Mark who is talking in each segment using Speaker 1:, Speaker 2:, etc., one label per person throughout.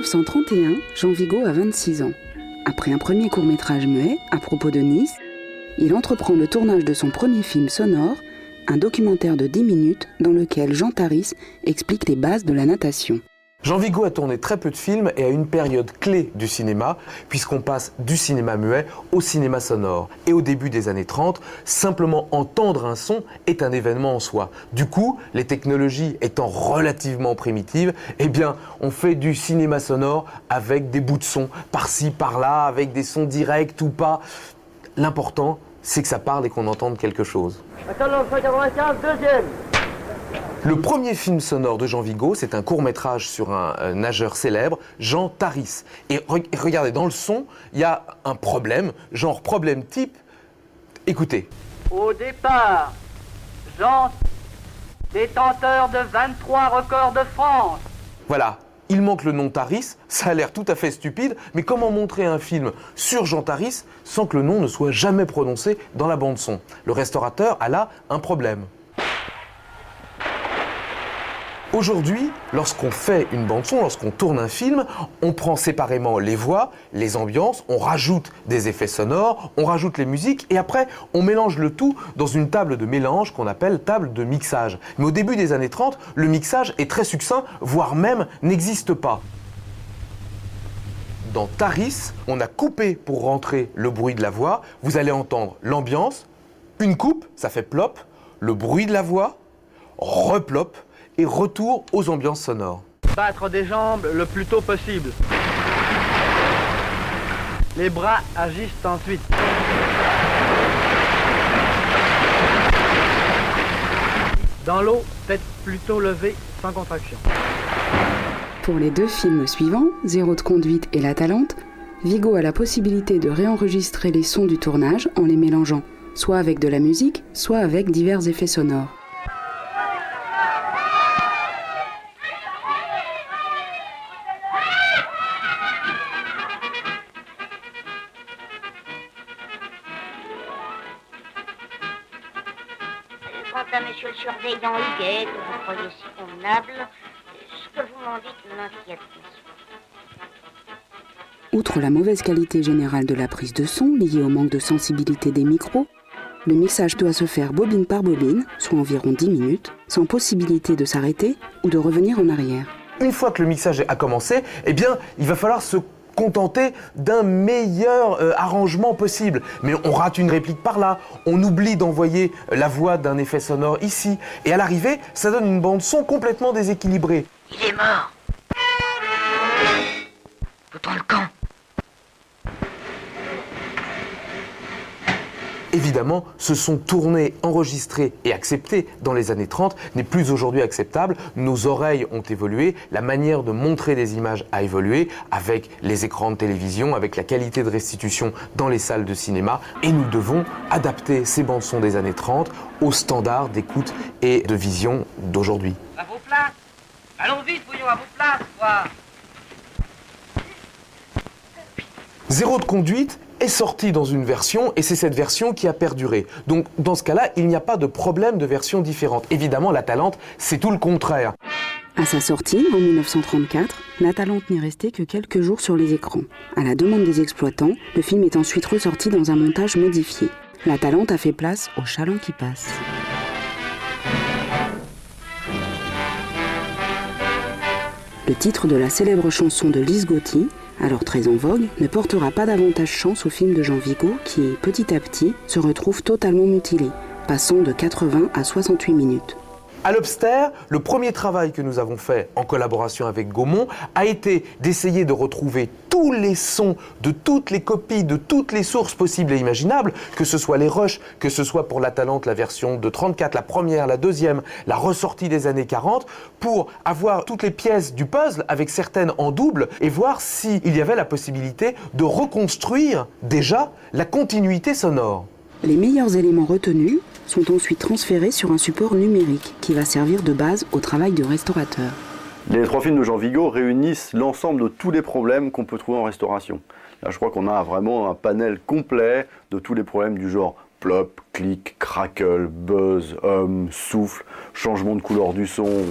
Speaker 1: 1931, Jean Vigo a 26 ans. Après un premier court-métrage muet à propos de Nice, il entreprend le tournage de son premier film sonore, un documentaire de 10 minutes dans lequel Jean Taris explique les bases de la natation.
Speaker 2: Jean Vigo a tourné très peu de films et à une période clé du cinéma, puisqu'on passe du cinéma muet au cinéma sonore. Et au début des années 30, simplement entendre un son est un événement en soi. Du coup, les technologies étant relativement primitives, eh bien, on fait du cinéma sonore avec des bouts de son, par-ci, par-là, avec des sons directs ou pas. L'important, c'est que ça parle et qu'on entende quelque chose.
Speaker 3: Attention, 195, deuxième.
Speaker 2: Le premier film sonore de Jean Vigo, c'est un court-métrage sur un nageur célèbre, Jean Taris. Et regardez, dans le son, il y a un problème, genre problème type. Écoutez.
Speaker 3: Au départ, Jean, détenteur de 23 records de France.
Speaker 2: Voilà, il manque le nom Taris, ça a l'air tout à fait stupide, mais comment montrer un film sur Jean Taris sans que le nom ne soit jamais prononcé dans la bande-son? Le restaurateur a là un problème. Aujourd'hui, lorsqu'on fait une bande-son, lorsqu'on tourne un film, on prend séparément les voix, les ambiances, on rajoute des effets sonores, on rajoute les musiques et après, on mélange le tout dans une table de mélange qu'on appelle table de mixage. Mais au début des années 30, le mixage est très succinct, voire même n'existe pas. Dans Taris, on a coupé pour rentrer le bruit de la voix. Vous allez entendre l'ambiance, une coupe, ça fait plop, le bruit de la voix, replop, et retour aux ambiances sonores.
Speaker 3: Battre des jambes le plus tôt possible. Les bras agissent ensuite. Dans l'eau, tête plutôt levée, sans contraction.
Speaker 1: Pour les deux films suivants, Zéro de conduite et La Talente, Vigo a la possibilité de réenregistrer les sons du tournage en les mélangeant, soit avec de la musique, soit avec divers effets sonores.
Speaker 4: Quant à monsieur le surveillant Huguet, que vous croyez si convenable, ce que vous m'en dites m'inquiète, monsieur.
Speaker 1: Outre la mauvaise qualité générale de la prise de son liée au manque de sensibilité des micros, le mixage doit se faire bobine par bobine, soit environ 10 minutes, sans possibilité de s'arrêter ou de revenir en arrière.
Speaker 2: Une fois que le mixage a commencé, eh bien, il va falloir se contenter d'un meilleur arrangement possible. Mais on rate une réplique par là, on oublie d'envoyer la voix d'un effet sonore ici, et à l'arrivée, ça donne une bande-son complètement déséquilibrée.
Speaker 4: Il est mort. Foutons le camp.
Speaker 2: Évidemment, ce son tourné, enregistré et accepté dans les années 30 n'est plus aujourd'hui acceptable. Nos oreilles ont évolué, la manière de montrer des images a évolué avec les écrans de télévision, avec la qualité de restitution dans les salles de cinéma. Et nous devons adapter ces bandes-sons des années 30 aux standards d'écoute et de vision d'aujourd'hui.
Speaker 3: À vos places. Allons vite, voyons, à vos places, quoi.
Speaker 2: Zéro de conduite est sorti dans une version et c'est cette version qui a perduré. Donc dans ce cas-là, il n'y a pas de problème de version différente. Évidemment, La Talente, c'est tout le contraire.
Speaker 1: À sa sortie, en 1934, La Talente n'est restée que quelques jours sur les écrans. À la demande des exploitants, le film est ensuite ressorti dans un montage modifié. La Talente a fait place au chaland qui passe. Le titre de la célèbre chanson de Lise Gauthier, alors très en vogue, ne portera pas davantage chance au film de Jean Vigo qui, petit à petit, se retrouve totalement mutilé, passant de 80 à 68 minutes.
Speaker 2: À l'Obster, le premier travail que nous avons fait en collaboration avec Gaumont a été d'essayer de retrouver tous les sons de toutes les copies, de toutes les sources possibles et imaginables, que ce soit les rushs, que ce soit pour La Talente, la version de 34, la première, la deuxième, la ressortie des années 40, pour avoir toutes les pièces du puzzle avec certaines en double et voir s'il y avait la possibilité de reconstruire déjà la continuité sonore.
Speaker 1: Les meilleurs éléments retenus sont ensuite transférés sur un support numérique qui va servir de base au travail du restaurateur.
Speaker 5: Les trois films de Jean Vigo réunissent l'ensemble de tous les problèmes qu'on peut trouver en restauration. Là, je crois qu'on a vraiment un panel complet de tous les problèmes du genre plop, clic, crackle, buzz, hum, souffle, changement de couleur du son.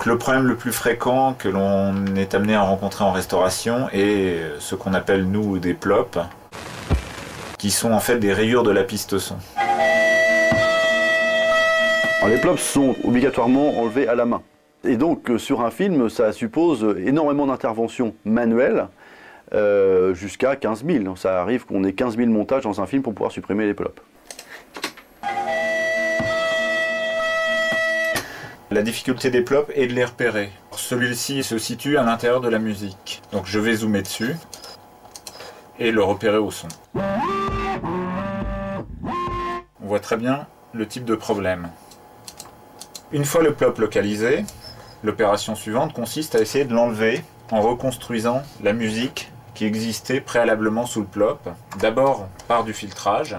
Speaker 6: Le problème le plus fréquent que l'on est amené à rencontrer en restauration est ce qu'on appelle nous des plops, qui sont en fait des rayures de la piste son.
Speaker 5: Alors, les plops sont obligatoirement enlevés à la main. Et donc sur un film, ça suppose énormément d'interventions manuelles, jusqu'à 15 000. Ça arrive qu'on ait 15 000 montages dans un film pour pouvoir supprimer les plops.
Speaker 6: La difficulté des plops est de les repérer. Celui-ci se situe à l'intérieur de la musique. Donc je vais zoomer dessus et le repérer au son. On voit très bien le type de problème. Une fois le plop localisé, l'opération suivante consiste à essayer de l'enlever en reconstruisant la musique qui existait préalablement sous le plop. D'abord par du filtrage.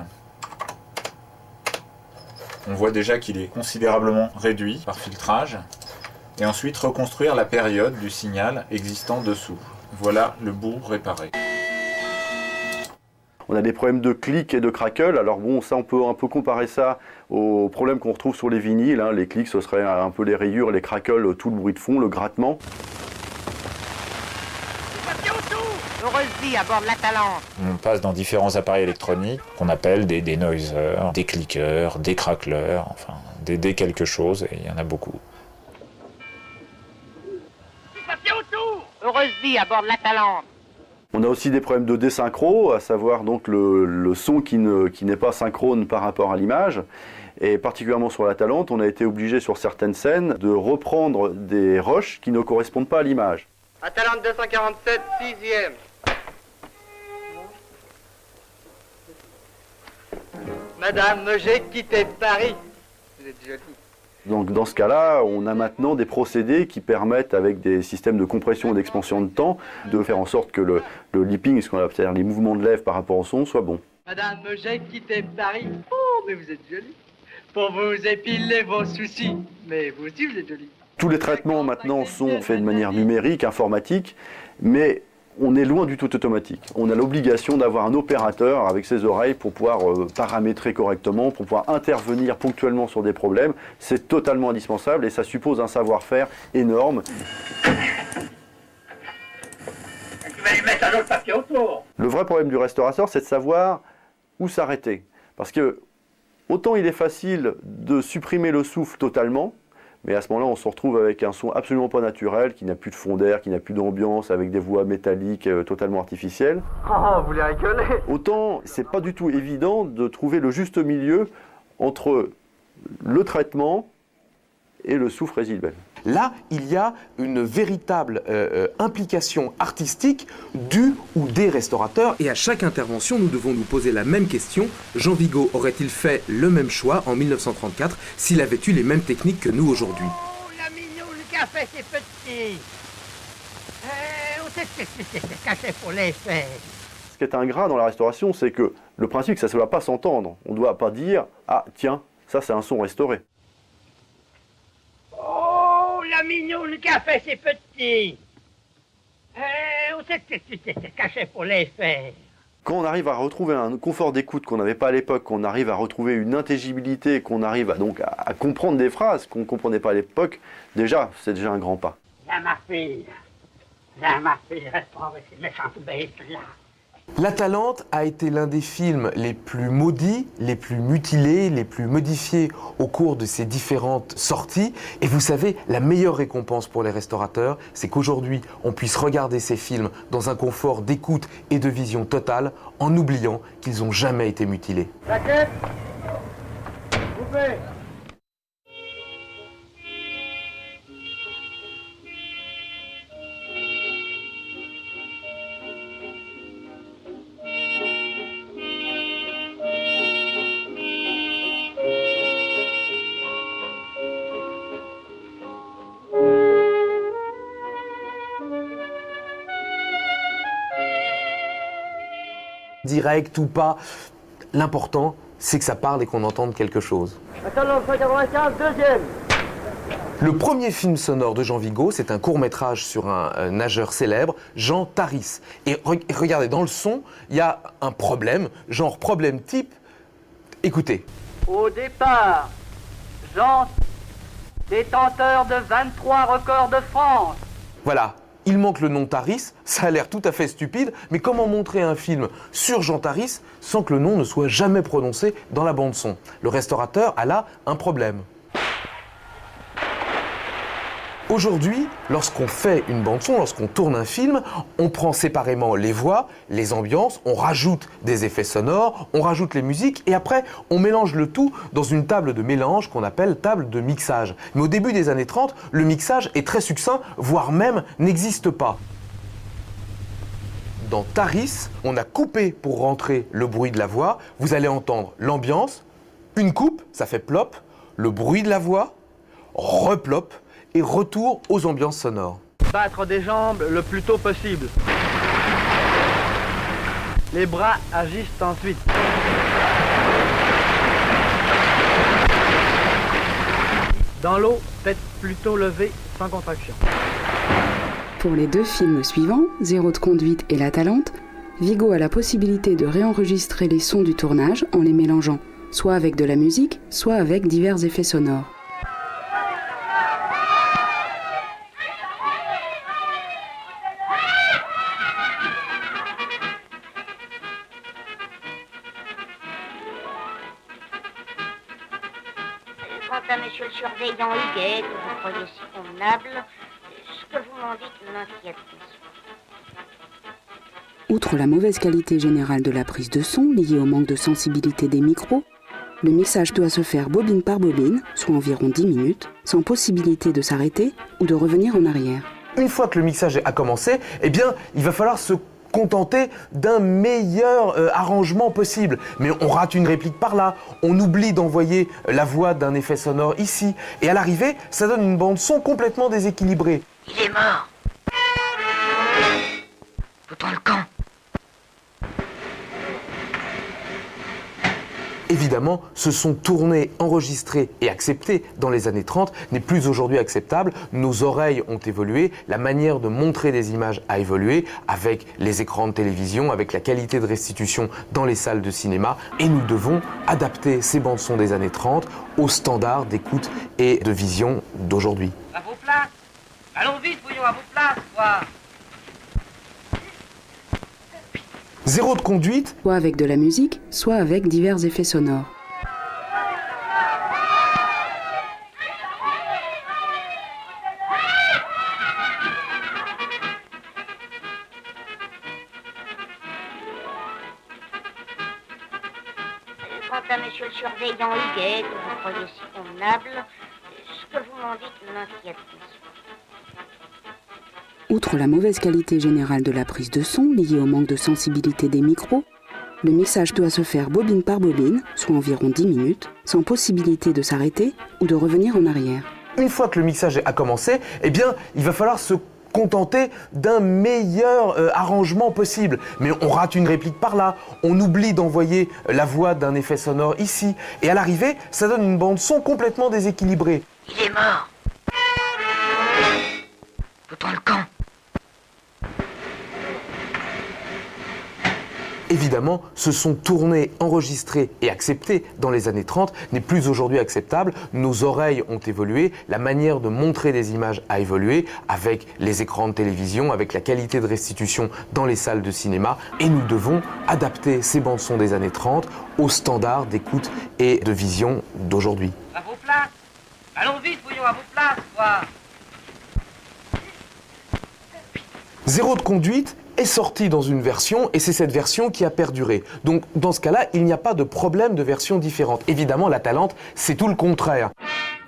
Speaker 6: On voit déjà qu'il est considérablement réduit par filtrage. Et ensuite reconstruire la période du signal existant dessous. Voilà le bout réparé.
Speaker 5: On a des problèmes de clics et de crackle. Alors bon, ça on peut un peu comparer ça aux problèmes qu'on retrouve sur les vinyles. Les clics, ce serait un peu les rayures, les crackles, tout le bruit de fond, le grattement.
Speaker 4: Heureuse vie à bord de la Talente.
Speaker 6: On passe dans différents appareils électroniques qu'on appelle des noisers, des clickers, des cracklers, enfin des quelque chose, et il y en a beaucoup.
Speaker 4: Heureuse vie à bord de la Talente.
Speaker 5: On a aussi des problèmes de désynchro, à savoir donc le son qui n'est pas synchrone par rapport à l'image. Et particulièrement sur la Talente, on a été obligé sur certaines scènes de reprendre des rushs qui ne correspondent pas à l'image.
Speaker 3: Atalante 247, 6e. Madame, j'ai quitté Paris. Vous êtes jolie.
Speaker 5: Donc dans ce cas-là, on a maintenant des procédés qui permettent, avec des systèmes de compression et d'expansion de temps, de faire en sorte que le lipping, ce qu'on appelle les mouvements de lèvres par rapport au son, soit bon.
Speaker 3: Madame, j'ai quitté Paris. Oh, mais vous êtes jolie. Pour vous épiler vos soucis. Mais vous aussi, vous êtes jolie.
Speaker 5: Tous les traitements maintenant sont faits de manière numérique, informatique, mais on est loin du tout automatique. On a l'obligation d'avoir un opérateur avec ses oreilles pour pouvoir paramétrer correctement, pour pouvoir intervenir ponctuellement sur des problèmes. C'est totalement indispensable et ça suppose un savoir-faire énorme.
Speaker 3: Tu vas lui mettre un autre papier autour.
Speaker 5: Le vrai problème du restaurateur, c'est de savoir où s'arrêter. Parce que autant il est facile de supprimer le souffle totalement, mais à ce moment-là, on se retrouve avec un son absolument pas naturel, qui n'a plus de fond d'air, qui n'a plus d'ambiance, avec des voix métalliques totalement artificielles.
Speaker 3: Oh, vous les rigolez.
Speaker 5: Autant, c'est pas du tout évident de trouver le juste milieu entre le traitement et le souffle résiduel.
Speaker 2: Là, il y a une véritable implication artistique du ou des restaurateurs.
Speaker 7: Et à chaque intervention, nous devons nous poser la même question. Jean Vigo aurait-il fait le même choix en 1934 s'il avait eu les mêmes techniques que nous aujourd'hui?
Speaker 4: Oh, la mignon, le café, c'est petit. On sait ce que c'est caché pour les faire.
Speaker 5: Ce qui est ingrat dans la restauration, c'est que le principe, c'est que ça ne doit pas s'entendre. On ne doit pas dire « Ah, tiens, ça c'est un son restauré ».
Speaker 4: Oh, la mignon, le café, c'est petit. On sait ce que c'est caché pour les faire.
Speaker 5: Quand on arrive à retrouver un confort d'écoute qu'on n'avait pas à l'époque, qu'on arrive à retrouver une intelligibilité, qu'on arrive à comprendre des phrases qu'on ne comprenait pas à l'époque, déjà, c'est déjà un grand pas.
Speaker 4: Là, ma fille, reste pas avec ces méchantes bêtes là.
Speaker 2: La Talente a été l'un des films les plus maudits, les plus mutilés, les plus modifiés au cours de ses différentes sorties. Et vous savez, la meilleure récompense pour les restaurateurs, c'est qu'aujourd'hui, on puisse regarder ces films dans un confort d'écoute et de vision totale, en oubliant qu'ils n'ont jamais été mutilés.
Speaker 3: Jaquette. Coupé.
Speaker 2: Direct ou pas, l'important, c'est que ça parle et qu'on entende quelque chose.
Speaker 3: Atalante 195, 2e.
Speaker 2: Le premier film sonore de Jean Vigo, c'est un court-métrage sur un nageur célèbre, Jean Taris. Et regardez, dans le son, il y a un problème, genre problème type. Écoutez.
Speaker 3: Au départ, Jean détenteur de 23 records de France.
Speaker 2: Voilà, il manque le nom Taris, ça a l'air tout à fait stupide, mais comment montrer un film sur Jean Taris sans que le nom ne soit jamais prononcé dans la bande-son? Le restaurateur a là un problème. Aujourd'hui, lorsqu'on fait une bande-son, lorsqu'on tourne un film, on prend séparément les voix, les ambiances, on rajoute des effets sonores, on rajoute les musiques et après on mélange le tout dans une table de mélange qu'on appelle table de mixage. Mais au début des années 30, le mixage est très succinct, voire même n'existe pas. Dans Taris, on a coupé pour rentrer le bruit de la voix. Vous allez entendre l'ambiance, une coupe, ça fait plop, le bruit de la voix, replop, et retour aux ambiances sonores.
Speaker 3: Battre des jambes le plus tôt possible. Les bras agissent ensuite. Dans l'eau, tête plutôt levée, sans contraction.
Speaker 1: Pour les deux films suivants, Zéro de conduite et La Talente, Vigo a la possibilité de réenregistrer les sons du tournage en les mélangeant, soit avec de la musique, soit avec divers effets sonores.
Speaker 4: Quant à monsieur le surveillant Huguet, que vous croyez si convenable, ce que vous m'en dites m'inquiète, monsieur.
Speaker 1: Outre la mauvaise qualité générale de la prise de son liée au manque de sensibilité des micros, le mixage doit se faire bobine par bobine, soit environ 10 minutes, sans possibilité de s'arrêter ou de revenir en arrière.
Speaker 2: Une fois que le mixage a commencé, eh bien, il va falloir se contenter d'un meilleur arrangement possible. Mais on rate une réplique par là, on oublie d'envoyer la voix d'un effet sonore ici, et à l'arrivée, ça donne une bande-son complètement déséquilibrée.
Speaker 4: Il est mort. Foutant le camp.
Speaker 2: Évidemment, ce son tourné, enregistré et accepté dans les années 30 n'est plus aujourd'hui acceptable. Nos oreilles ont évolué, la manière de montrer des images a évolué avec les écrans de télévision, avec la qualité de restitution dans les salles de cinéma. Et nous devons adapter ces bandes-sons des années 30 aux standards d'écoute et de vision d'aujourd'hui.
Speaker 3: À vos places. Allons vite, voyons, à vos places, quoi.
Speaker 1: Zéro de conduite, soit avec de la musique, soit avec divers effets sonores.
Speaker 4: Quant à monsieur le surveillant Huguet, que vous croyez si convenable, ce que vous m'en dites m'inquiète, monsieur.
Speaker 1: Outre la mauvaise qualité générale de la prise de son liée au manque de sensibilité des micros, le mixage doit se faire bobine par bobine, soit environ 10 minutes, sans possibilité de s'arrêter ou de revenir en arrière.
Speaker 2: Une fois que le mixage a commencé, eh bien, il va falloir se contenter d'un meilleur arrangement possible. Mais on rate une réplique par là, on oublie d'envoyer la voix d'un effet sonore ici, et à l'arrivée, ça donne une bande-son complètement déséquilibrée.
Speaker 4: Il est mort. Foutant le camp.
Speaker 2: Évidemment, ce son tourné, enregistré et accepté dans les années 30 n'est plus aujourd'hui acceptable. Nos oreilles ont évolué, la manière de montrer des images a évolué avec les écrans de télévision, avec la qualité de restitution dans les salles de cinéma. Et nous devons adapter ces bandes-sons des années 30 aux standards d'écoute et de vision d'aujourd'hui.
Speaker 3: À vos places. Allons vite, voyons, à vos places, quoi.
Speaker 2: Zéro de conduite est sorti dans une version et c'est cette version qui a perduré. Donc dans ce cas-là, il n'y a pas de problème de version différente. Évidemment, La Talente, c'est tout le contraire.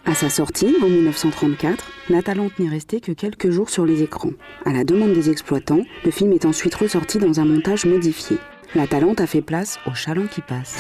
Speaker 1: À sa sortie, en 1934, La Talente n'est restée que quelques jours sur les écrans. À la demande des exploitants, le film est ensuite ressorti dans un montage modifié. La Talente a fait place au chaland qui passe.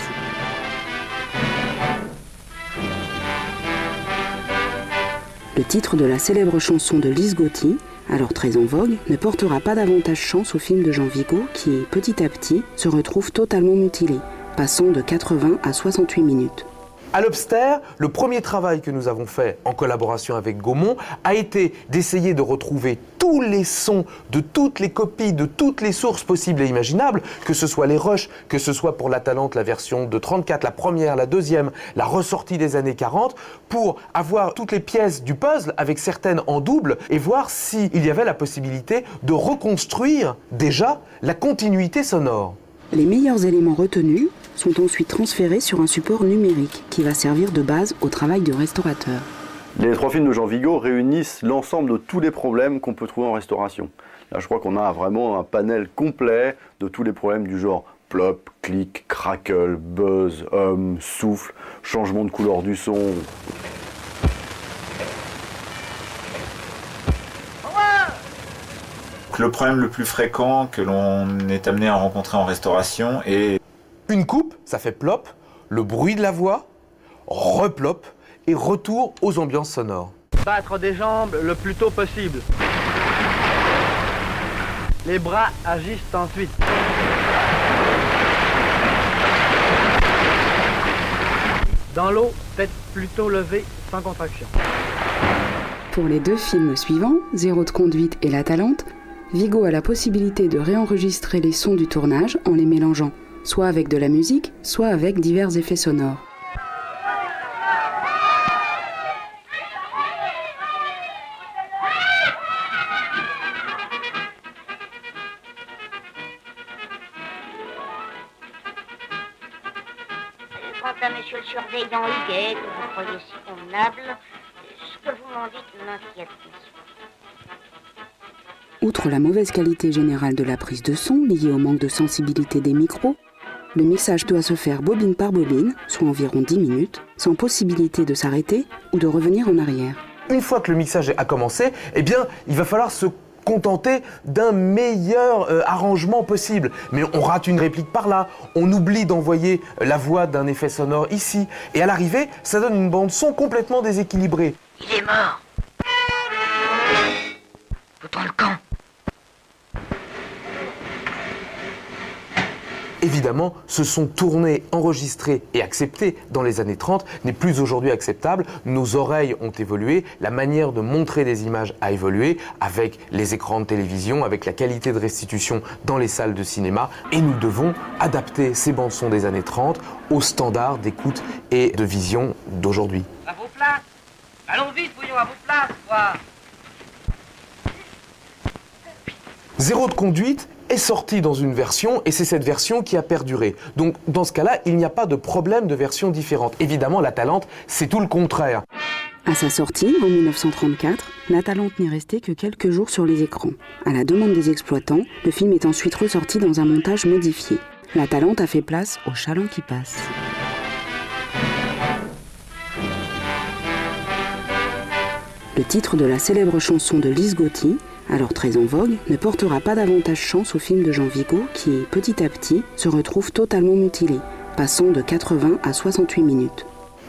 Speaker 1: Le titre de la célèbre chanson de Lise Gauthier, alors très en vogue, ne portera pas davantage chance au film de Jean Vigo qui, petit à petit, se retrouve totalement mutilé, passant de 80 à 68 minutes.
Speaker 2: À l'Obster, le premier travail que nous avons fait en collaboration avec Gaumont a été d'essayer de retrouver tous les sons, de toutes les copies, de toutes les sources possibles et imaginables, que ce soit les rushs, que ce soit pour l'Atalante, la version de 34, la première, la deuxième, la ressortie des années 40, pour avoir toutes les pièces du puzzle avec certaines en double et voir s'il y avait la possibilité de reconstruire déjà la continuité sonore.
Speaker 1: Les meilleurs éléments retenus sont ensuite transférés sur un support numérique qui va servir de base au travail du restaurateur.
Speaker 5: Les 3 films de Jean Vigo réunissent l'ensemble de tous les problèmes qu'on peut trouver en restauration. Là, je crois qu'on a vraiment un panel complet de tous les problèmes du genre plop, clic, crackle, buzz, souffle, changement de couleur du son.
Speaker 6: Le problème le plus fréquent que l'on est amené à rencontrer en restauration est
Speaker 2: Une coupe, ça fait plop, le bruit de la voix, replop et retour aux ambiances sonores.
Speaker 3: Battre des jambes le plus tôt possible. Les bras agissent ensuite. Dans l'eau, tête plutôt levée, sans contraction.
Speaker 1: Pour les 2 films suivants, Zéro de conduite et l'Atalante, Vigo a la possibilité de réenregistrer les sons du tournage en les mélangeant, soit avec de la musique, soit avec divers effets sonores.
Speaker 4: Quant à monsieur le surveillant Huguet, que vous croyez si convenable, ce que vous m'en dites m'inquiète, monsieur.
Speaker 1: Outre la mauvaise qualité générale de la prise de son liée au manque de sensibilité des micros, le mixage doit se faire bobine par bobine, soit environ 10 minutes, sans possibilité de s'arrêter ou de revenir en arrière.
Speaker 2: Une fois que le mixage a commencé, eh bien, il va falloir se contenter d'un meilleur arrangement possible. Mais on rate une réplique par là, on oublie d'envoyer la voix d'un effet sonore ici, et à l'arrivée, ça donne une bande son complètement déséquilibrée.
Speaker 4: Il est mort. Foutre le camp.
Speaker 2: Évidemment, ce son tourné, enregistré et accepté dans les années 30 n'est plus aujourd'hui acceptable. Nos oreilles ont évolué, la manière de montrer des images a évolué avec les écrans de télévision, avec la qualité de restitution dans les salles de cinéma. Et nous devons adapter ces bandes-sons des années 30 aux standards d'écoute et de vision d'aujourd'hui.
Speaker 3: À vos places. Allons vite, voyons, à vos places, quoi.
Speaker 2: Zéro de conduite est sorti dans une version et c'est cette version qui a perduré. Donc dans ce cas-là, il n'y a pas de problème de version différente. Évidemment, l'Atalante, c'est tout le contraire.
Speaker 1: À sa sortie, en 1934, l'Atalante n'est restée que quelques jours sur les écrans. À la demande des exploitants, le film est ensuite ressorti dans un montage modifié. L'Atalante a fait place au chaland qui passe. Le titre de la célèbre chanson de Lise Gauthier, alors très en vogue, ne portera pas davantage chance au film de Jean Vigo qui, petit à petit, se retrouve totalement mutilé, passant de 80 à 68 minutes.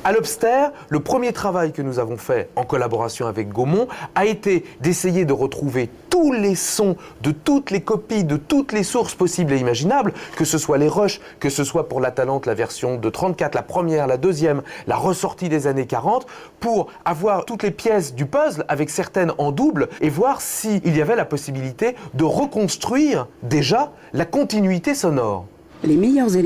Speaker 2: À l'Obster, le premier travail que nous avons fait en collaboration avec Gaumont a été d'essayer de retrouver tous les sons de toutes les copies, de toutes les sources possibles et imaginables, que ce soit les rushs, que ce soit pour l'Atalante, la version de 34, la première, la deuxième, la ressortie des années 40, pour avoir toutes les pièces du puzzle avec certaines en double et voir s'il y avait la possibilité de reconstruire déjà la continuité sonore.
Speaker 1: Les meilleurs éléments